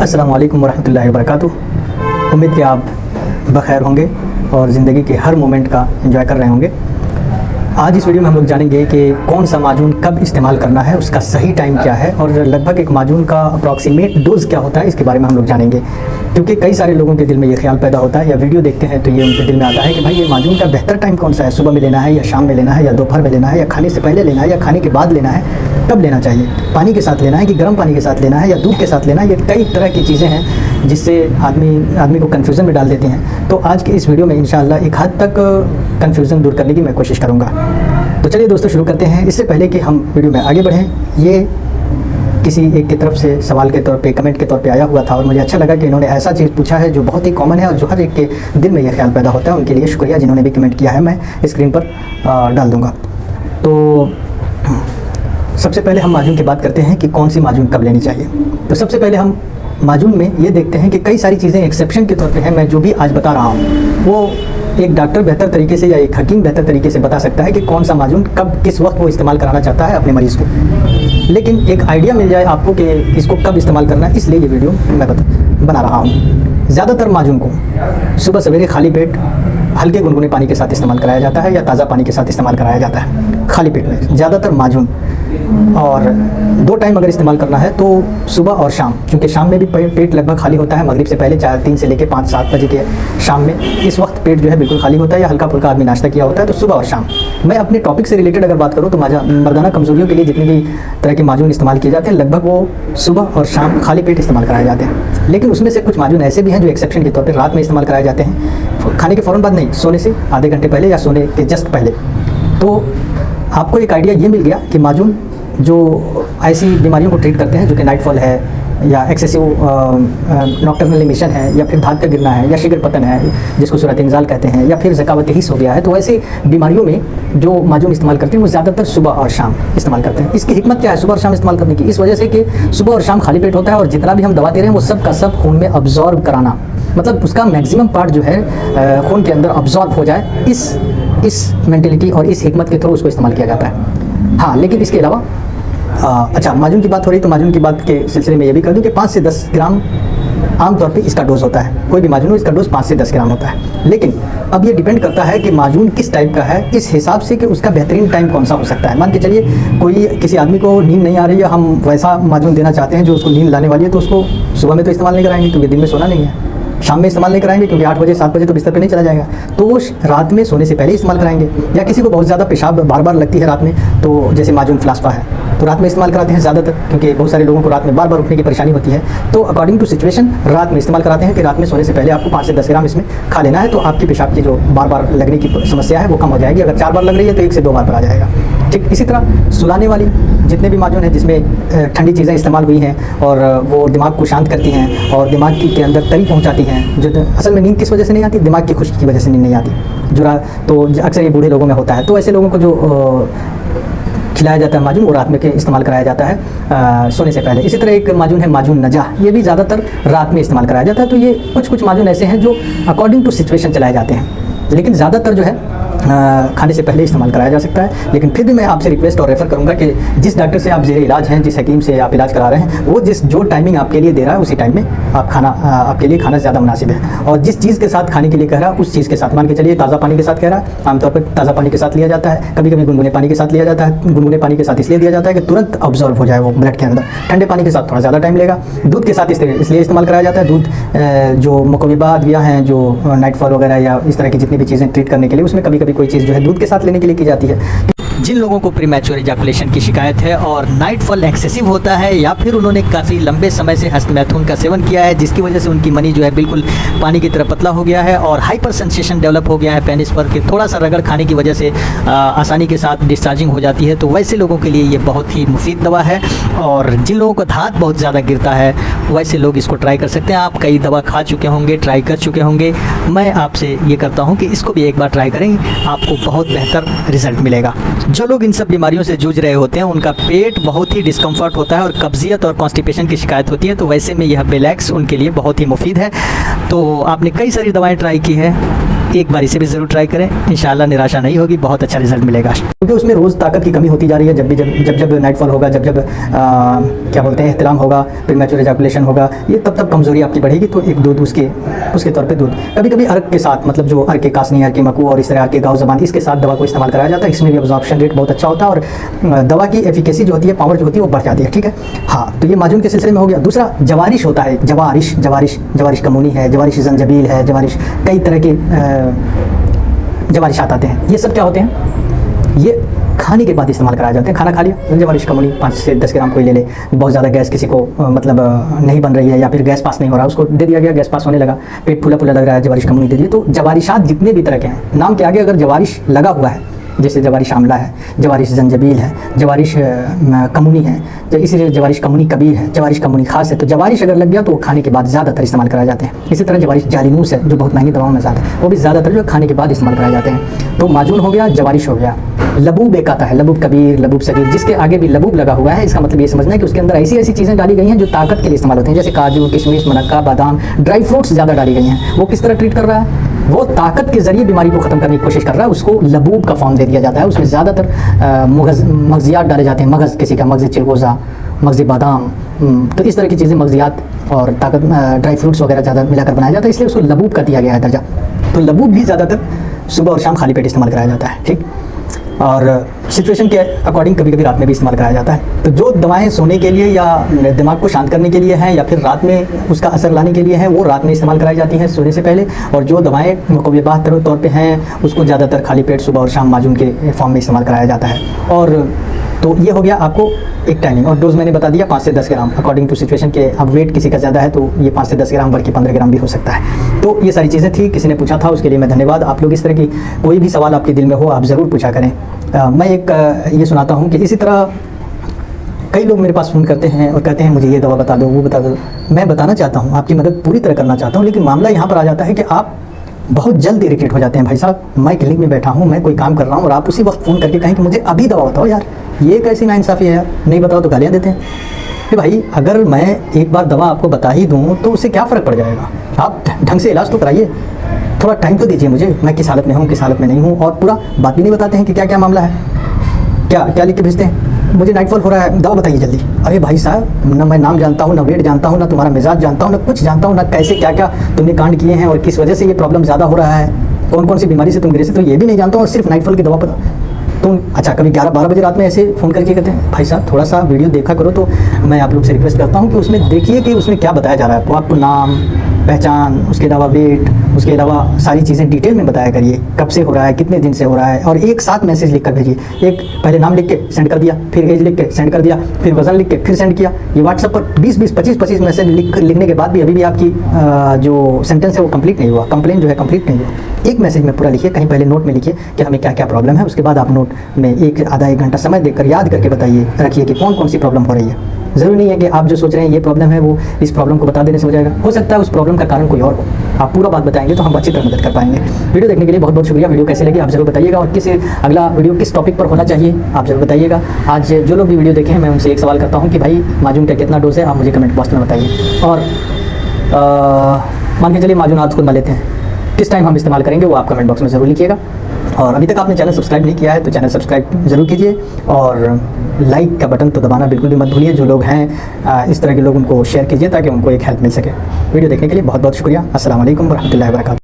अस्सलाम वालेकुम वरहमतुल्लाहि वबरकातुहू। उम्मीद कि आप बखैर होंगे और ज़िंदगी के हर मोमेंट का एंजॉय कर रहे होंगे। आज इस वीडियो में हम लोग जानेंगे कि कौन सा माजून कब इस्तेमाल करना है, उसका सही टाइम क्या है और लगभग एक माजून का अप्रॉक्सीमेट डोज़ क्या होता है, इसके बारे में हम लोग जानेंगे। क्योंकि कई सारे लोगों के दिल में ये ख्याल पैदा होता है या वीडियो देखते हैं तो ये उनके दिल में आता है कि भाई ये माजून का बेहतर टाइम कौन सा है, सुबह में लेना है या शाम में लेना है या दोपहर में लेना है या खाने से पहले लेना है या खाने के बाद लेना है, कब लेना चाहिए, पानी के साथ लेना है कि गर्म पानी के साथ लेना है या दूध के साथ लेना है। ये कई तरह की चीज़ें हैं जिससे आदमी को कन्फ्यूज़न में डाल देती हैं। तो आज के इस वीडियो में इंशाअल्लाह एक हद तक कन्फ्यूज़न दूर करने की मैं कोशिश करूँगा। तो चलिए दोस्तों शुरू करते हैं। इससे पहले कि हम वीडियो में आगे बढ़ें, ये किसी एक की तरफ से सवाल के तौर पे, कमेंट के तौर पे आया हुआ था और मुझे अच्छा लगा कि इन्होंने ऐसा चीज़ पूछा है जो बहुत ही कॉमन है और जो हर एक के दिल में ये ख्याल पैदा होता है। उनके लिए शुक्रिया जिन्होंने भी कमेंट किया है, मैं स्क्रीन पर डाल दूँगा। तो सबसे पहले हम माजून की बात करते हैं कि कौन सी माजून कब लेनी चाहिए। तो सबसे पहले हम माजून में ये देखते हैं कि कई सारी चीज़ें एक्सेप्शन के तौर पे हैं। मैं जो भी आज बता रहा हूँ वो एक डॉक्टर बेहतर तरीके से या एक हकीम बेहतर तरीके से बता सकता है कि कौन सा माजून कब किस वक्त वो इस्तेमाल कराना चाहता है अपने मरीज़ को, लेकिन एक आइडिया मिल जाए आपको कि इसको कब इस्तेमाल करना है, इसलिए ये वीडियो मैं बना रहा हूँ। ज़्यादातर माजून को सुबह सवेरे खाली पेट हल्के गुनगुने पानी के साथ इस्तेमाल कराया जाता है या ताज़ा पानी के साथ इस्तेमाल कराया जाता है खाली पेट में ज़्यादातर माजून। और 2 टाइम अगर इस्तेमाल करना है तो सुबह और शाम, क्योंकि शाम में भी पेट लगभग खाली होता है। मगरिब से पहले 3 से लेकर 5-7 बजे के शाम में इस वक्त पेट जो है बिल्कुल खाली होता है या हल्का फुल्का आदमी नाश्ता किया होता है। तो सुबह और शाम। मैं अपने टॉपिक से रिलेटेड अगर बात करूँ तो मर्दाना कमजोरियों के लिए जितने भी तरह के माजून इस्तेमाल किए जाते हैं लगभग वो सुबह और शाम खाली पेट इस्तेमाल कराए जाते हैं। लेकिन उसमें से कुछ माजून ऐसे भी हैं जो एक्सेप्शन के तौर पर रात में इस्तेमाल कराए जाते हैं, खाने के फ़ौरन बाद नहीं, सोने से आधे घंटे पहले या सोने के जस्ट पहले। तो आपको एक आइडिया ये मिल गया कि माजून जो ऐसी बीमारियों को ट्रीट करते हैं जो कि नाइटफॉल है या एक्सेसिव नॉक्टर्नल इमिशन है या फिर धात का गिरना है या शिगर पतन है जिसको सूरत इंजाल कहते हैं या फिर ज़कावत हिस्स हो गया है, तो ऐसे बीमारियों में जो माजून इस्तेमाल करते हैं वो ज़्यादातर सुबह और शाम इस्तेमाल करते हैं। इसकी हिकमत क्या है सुबह और शाम इस्तेमाल करने की? इस वजह से कि सुबह और शाम खाली पेट होता है और जितना भी हम दवा दे रहे हैं वो सब का सब खून में अब्जॉर्ब कराना, मतलब उसका मैक्सिमम पार्ट जो है खून के अंदर अब्जॉर्ब हो जाए, इस मेंटेलिटी और इस हिकमत के थ्रू उसको इस्तेमाल किया जाता है। हाँ, लेकिन इसके अलावा अच्छा माजून की बात हो रही तो माजून की बात के सिलसिले में ये भी कर दूं कि 5 से 10 ग्राम आमतौर पे इसका डोज होता है। कोई भी माजून हो इसका डोज 5 से 10 ग्राम होता है। लेकिन अब ये डिपेंड करता है कि माजून किस टाइप का है, इस हिसाब से कि उसका बेहतरीन टाइम कौन सा हो सकता है। मान के चलिए कोई किसी आदमी को नींद नहीं आ रही है, हम वैसा माजून देना चाहते हैं जो उसको नींद लाने वाली है, तो उसको सुबह में तो इस्तेमाल नहीं कराएंगे क्योंकि दिन में सोना नहीं है, शाम में इस्तेमाल नहीं कराएंगे क्योंकि 8 बजे 7 बजे तो बिस्तर पे नहीं चला जाएगा, तो वो रात में सोने से पहले इस्तेमाल कराएंगे। या किसी को बहुत ज़्यादा पेशाब बार बार लगती है रात में, तो जैसे माजून फ्लास्पा है तो रात में इस्तेमाल कराते हैं ज़्यादातर, क्योंकि बहुत सारे लोगों को रात में बार बार उठने की परेशानी होती है। तो अकॉर्डिंग टू सिचुएशन रात में इस्तेमाल कराते हैं कि रात में सोने से पहले आपको 5 से 10 ग्राम इसमें खा लेना है, तो आपकी पेशाब की जो बार बार लगने की समस्या है वो कम हो जाएगी। अगर 4 बार लग रही है तो 1 से 2 बार पर आ जाएगा। ठीक इसी तरह सुलाने वाली जितने भी माजून हैं जिसमें ठंडी चीज़ें इस्तेमाल हुई हैं और वो दिमाग को शांत करती हैं और दिमाग के अंदर तरी पहुंचाती हैं, जो असल में नींद किस वजह से नहीं आती, दिमाग की खुश्की की वजह से नींद नहीं आती, तो अक्सर ये बूढ़े लोगों में होता है। तो ऐसे लोगों को जो खिलाया जाता है माजून वो रात में के इस्तेमाल कराया जाता है सोने से पहले। इसी तरह एक माजून है माजून नजा, ये भी ज़्यादातर रात में इस्तेमाल कराया जाता है। तो ये कुछ माजून ऐसे हैं जो अकॉर्डिंग टू सिचुएशन चलाए जाते हैं, लेकिन ज़्यादातर जो है खाने से पहले इस्तेमाल कराया जा सकता है। लेकिन फिर भी मैं आपसे रिक्वेस्ट और रेफ़र करूंगा कि जिस डॉक्टर से आप ज़ेरे इलाज हैं, जिस हकीम से आप इलाज करा रहे हैं, वो जो टाइमिंग आपके लिए दे रहा है उसी टाइम में आप आपके लिए खाना ज़्यादा मुनासिब है। और जिस चीज़ के साथ खाने के लिए कह रहा है उस चीज़ के साथ, मान के चलिए ताज़ा पानी के साथ कह रहा है, आमतौर पर ताज़ा पानी के साथ लिया जाता है, कभी कभी गुनगुने पानी के साथ लिया जाता है। गुनगुने पानी के साथ इसलिए दिया जाता है कि तुरंत ऑब्जॉर्व हो जाए वो ब्लड के अंदर। ठंडे पानी के साथ थोड़ा ज़्यादा टाइम लेगा। दूध के साथ इसलिए इस्तेमाल कराया जाता है, दूध जो मुकव्विबा अदविया हैं, जो नाइटफॉल वगैरह या इस तरह की जितनी भी चीज़ें ट्रीट करने के लिए, उसमें कभी कभी कोई चीज़ जो है दूध के साथ लेने के लिए की जाती है। जिन लोगों को प्रीमैच्योर इजैकुलेशन की शिकायत है और नाइटफॉल एक्सेसिव होता है या फिर उन्होंने काफ़ी लंबे समय से हस्तमैथुन का सेवन किया है जिसकी वजह से उनकी मनी जो है बिल्कुल पानी की तरह पतला हो गया है और हाइपर सेंसेशन डेवलप हो गया है पेनिस पर, कि थोड़ा सा रगड़ खाने की वजह से आसानी के साथ डिस्चार्जिंग हो जाती है, तो वैसे लोगों के लिए ये बहुत ही मुफीद दवा है। और जिन लोगों को धात बहुत ज़्यादा गिरता है वैसे लोग इसको ट्राई कर सकते हैं। आप कई दवा खा चुके होंगे, ट्राई कर चुके होंगे, मैं आपसे ये करता हूँ कि इसको भी एक बार ट्राई करें, आपको बहुत बेहतर रिजल्ट मिलेगा। जो लोग इन सब बीमारियों से जूझ रहे होते हैं, उनका पेट बहुत ही डिस्कम्फर्ट होता है और कब्जियत और कॉन्स्टिपेशन की शिकायत होती है, तो वैसे में यह बेलैक्स उनके लिए बहुत ही मुफीद है। तो आपने कई सारी दवाएं ट्राई की है, एक बार इसे भी ज़रूर ट्राई करें, इंशाल्लाह निराशा नहीं होगी, बहुत अच्छा रिजल्ट मिलेगा। क्योंकि उसमें रोज़ ताकत की कमी होती जा रही है। जब नाइटफॉल होगा, जब क्या बोलते हैं एहतराम होगा, प्रीमैच्योर एजाकुलेशन होगा, ये तब कमज़ोरी आपकी बढ़ेगी। तो एक दूध उसके तौर पे दूध, कभी अर्क के साथ, मतलब जो अर्क के कासनी, अर्क के मकू और इस तरह के गाँव ज़बान, इसके साथ दवा को इस्तेमाल कराया जाता है। इसमें भी अब्जॉर्प्शन रेट बहुत अच्छा होता है और दवा की एफिकेसी जो होती है, पावर जो होती है वो बढ़ जाती है। ठीक है, हाँ, तो ये माजून के सिलसिले में हो गया। दूसरा जवारिश होता है, जवारिश कमूनी है, जवारिश जंजबील है, जवारिश, कई तरह के जवारिशात आते हैं। ये सब क्या होते हैं, ये खाने के बाद इस्तेमाल कराए जाते हैं। खाना खा लिया, जवारिश कमूनी 5 से 10 ग्राम कोई ले ले। बहुत ज़्यादा गैस किसी को मतलब नहीं बन रही है, या फिर गैस पास नहीं हो रहा, उसको दे दिया गया, गैस पास होने लगा, पेट फूला लग रहा है, जवारिश कमूनी दे दिए। तो जवारिशात जितने भी तरह के हैं, नाम के आगे अगर जवारिश लगा हुआ है, जैसे जवारिश आमला है, जवारिश जंजबील है, जवारिश कमूनी है, तो इसीलिए जवारिश कमूनी कबीर है, जवारिश कमूनी खास है। तो जवारिश अगर लग गया तो वो खाने के बाद ज़्यादातर इस्तेमाल कराए जाते हैं। इसी तरह जवारिश जालिनूस है, जो बहुत महंगी दवाओं में ज़्यादा है, वो भी ज़्यादातर जो खाने के बाद इस्तेमाल कराए जाते हैं। तो माजून हो गया, जवारिश हो गया। लबूब एक आता है, लबूब कबीर, लबूब सगीर, जिसके आगे भी लबूब लगा हुआ है, इसका मतलब ये समझना है कि उसके अंदर ऐसी चीज़ें डाली गई हैं जो ताकत के लिए इस्तेमाल होती हैं, जैसे काजू, किशमिश, मनक्का, बादाम, ड्राई फ्रूट्स ज़्यादा डाली गई हैं। वो किस तरह ट्रीट कर रहा है, वो ताकत के जरिए बीमारी को ख़त्म करने की कोशिश कर रहा है, उसको लबूब का फॉर्म दे दिया जाता है। उसमें ज़्यादातर मगजियात डाले जाते हैं, मगज़ किसी का, मगज़ चिलगोज़ा, मगज़ बादाम, तो इस तरह की चीज़ें, मगजियात और ताकत, ड्राई फ्रूट्स वगैरह ज़्यादा मिलाकर बनाया जाता है, इसलिए उसको लबूब का दिया गया है दर्जा। तो लबूब भी ज़्यादातर सुबह और शाम खाली पेट इस्तेमाल कराया जाता है। ठीक, और सिचुएशन के अकॉर्डिंग कभी रात में भी इस्तेमाल कराया जाता है। तो जो दवाएं सोने के लिए या दिमाग को शांत करने के लिए हैं, या फिर रात में उसका असर लाने के लिए हैं, वो रात में इस्तेमाल कराई जाती हैं सोने से पहले। और जो दवाएं मुकव्वियात तौर पे हैं, उसको ज़्यादातर खाली पेट सुबह और शाम माजून के फॉर्म में इस्तेमाल कराया जाता है। और तो ये हो गया आपको एक टाइमिंग, और डोज़ मैंने बता दिया 5 से 10 ग्राम अकॉर्डिंग टू सिचुएशन के। अब वेट किसी का ज़्यादा है तो ये 5 से 10 ग्राम, बल्कि 15 ग्राम भी हो सकता है। तो ये सारी चीज़ें थी, किसी ने पूछा था, उसके लिए मैं धन्यवाद। आप लोग इस तरह की कोई भी सवाल आपके दिल में हो, आप ज़रूर पूछा करें। मैं एक ये सुनाता हूँ कि इसी तरह कई लोग मेरे पास फ़ोन करते हैं और कहते हैं मुझे ये दवा बता दो, वो बता दो। मैं बताना चाहता हूँ, आपकी मदद पूरी तरह करना चाहता हूँ, लेकिन मामला यहाँ पर आ जाता है कि आप बहुत जल्द इरिटेट हो जाते हैं। भाई साहब, मैं क्लिनिक में बैठा हूँ, मैं कोई काम कर रहा हूँ, और आप उसी वक्त फ़ोन करके कहें कि मुझे अभी दवा बताओ। यार ये कैसी नाइंसाफ़ी है यार, नहीं बताओ तो गालियाँ देते हैं। कि भाई अगर मैं एक बार दवा आपको बता ही दूँ तो उससे क्या फ़र्क पड़ जाएगा, आप ढंग से इलाज तो कराइए, थोड़ा टाइम तो दीजिए मुझे, मैं किस हालत में हूँ, किस हालत में नहीं हूँ, और पूरा बात भी नहीं बताते हैं कि क्या क्या मामला है, क्या लिख के भेजते हैं, मुझे नाइटफॉल हो रहा है, दवा बताइए जल्दी। अरे भाई साहब, ना मैं नाम जानता हूँ, ना वेट जानता हूँ, ना तुम्हारा मिजाज जानता हूँ, ना कुछ जानता हूँ, ना कैसे क्या क्या तुमने कांड किए हैं और किस वजह से ये प्रॉब्लम ज़्यादा हो रहा है, कौन कौन सी बीमारी से तुम गिरे से, तो ये भी नहीं जानता हूँ, और सिर्फ नाइटफॉल की दवा पर तुम। अच्छा, कभी 11-12 बजे रात में ऐसे फ़ोन करके कहते हैं भाई साहब थोड़ा सा वीडियो देखा करो। तो मैं आप लोग से रिक्वेस्ट करता हूँ कि उसमें देखिए कि उसमें क्या बताया जा रहा है, आपको नाम, पहचान, उसके अलावा वेट, उसके अलावा सारी चीज़ें डिटेल में बताया करिए, कब से हो रहा है, कितने दिन से हो रहा है, और एक साथ मैसेज लिख कर भेजिए। एक पहले नाम लिख के सेंड कर दिया, फिर एज लिख के सेंड कर दिया, फिर वजन लिख के फिर सेंड किया। ये व्हाट्सएप पर 20-20, 25-25 मैसेज लिखने के बाद भी अभी भी आपकी जो सेंटेंस है वो कंप्लीट नहीं हुआ, कंप्लेन जो है कंप्लीट नहीं हुआ। एक मैसेज में पूरा लिखिए, कहीं पहले नोट में लिखिए कि हमें क्या क्या प्रॉब्लम है, उसके बाद आप नोट में आधा एक घंटा समय देकर याद करके बताइए, रखिए कि कौन कौन सी प्रॉब्लम हो रही है। ज़रूरी नहीं है कि आप जो सोच रहे हैं ये प्रॉब्लम है वो इस प्रॉब्लम को बता देने से हो जाएगा, हो सकता है उस प्रॉब्लम का कारण कोई और हो। आप पूरा बात बताएंगे तो हम अच्छी तरह मदद कर पाएंगे। वीडियो देखने के लिए बहुत बहुत शुक्रिया। वीडियो कैसे लगी आप ज़रूर बताइएगा, और अगला वीडियो किस टॉपिक पर होना चाहिए आप ज़रूर बताइएगा। आज जो लोग भी वीडियो देखे हैं, मैं उनसे एक सवाल करता हूँ कि भाई माजून का कितना डोज है, आप मुझे कमेंट बॉक्स में बताइए। और मान के चलिए माजून हाथ खुद में लेते हैं, किस टाइम हम इस्तेमाल करेंगे वो आप कमेंट बॉक्स में ज़रूर लिखिएगा। और अभी तक आपने चैनल सब्सक्राइब नहीं किया है तो चैनल सब्सक्राइब ज़रूर कीजिए, और लाइक का बटन तो दबाना बिल्कुल भी मत भूलिए। जो लोग हैं इस तरह के लोग, उनको शेयर कीजिए ताकि उनको एक हेल्प मिल सके। वीडियो देखने के लिए बहुत बहुत शुक्रिया। अस्सलाम वालेकुम वरहमतुल्लाहि वबरकातुहू।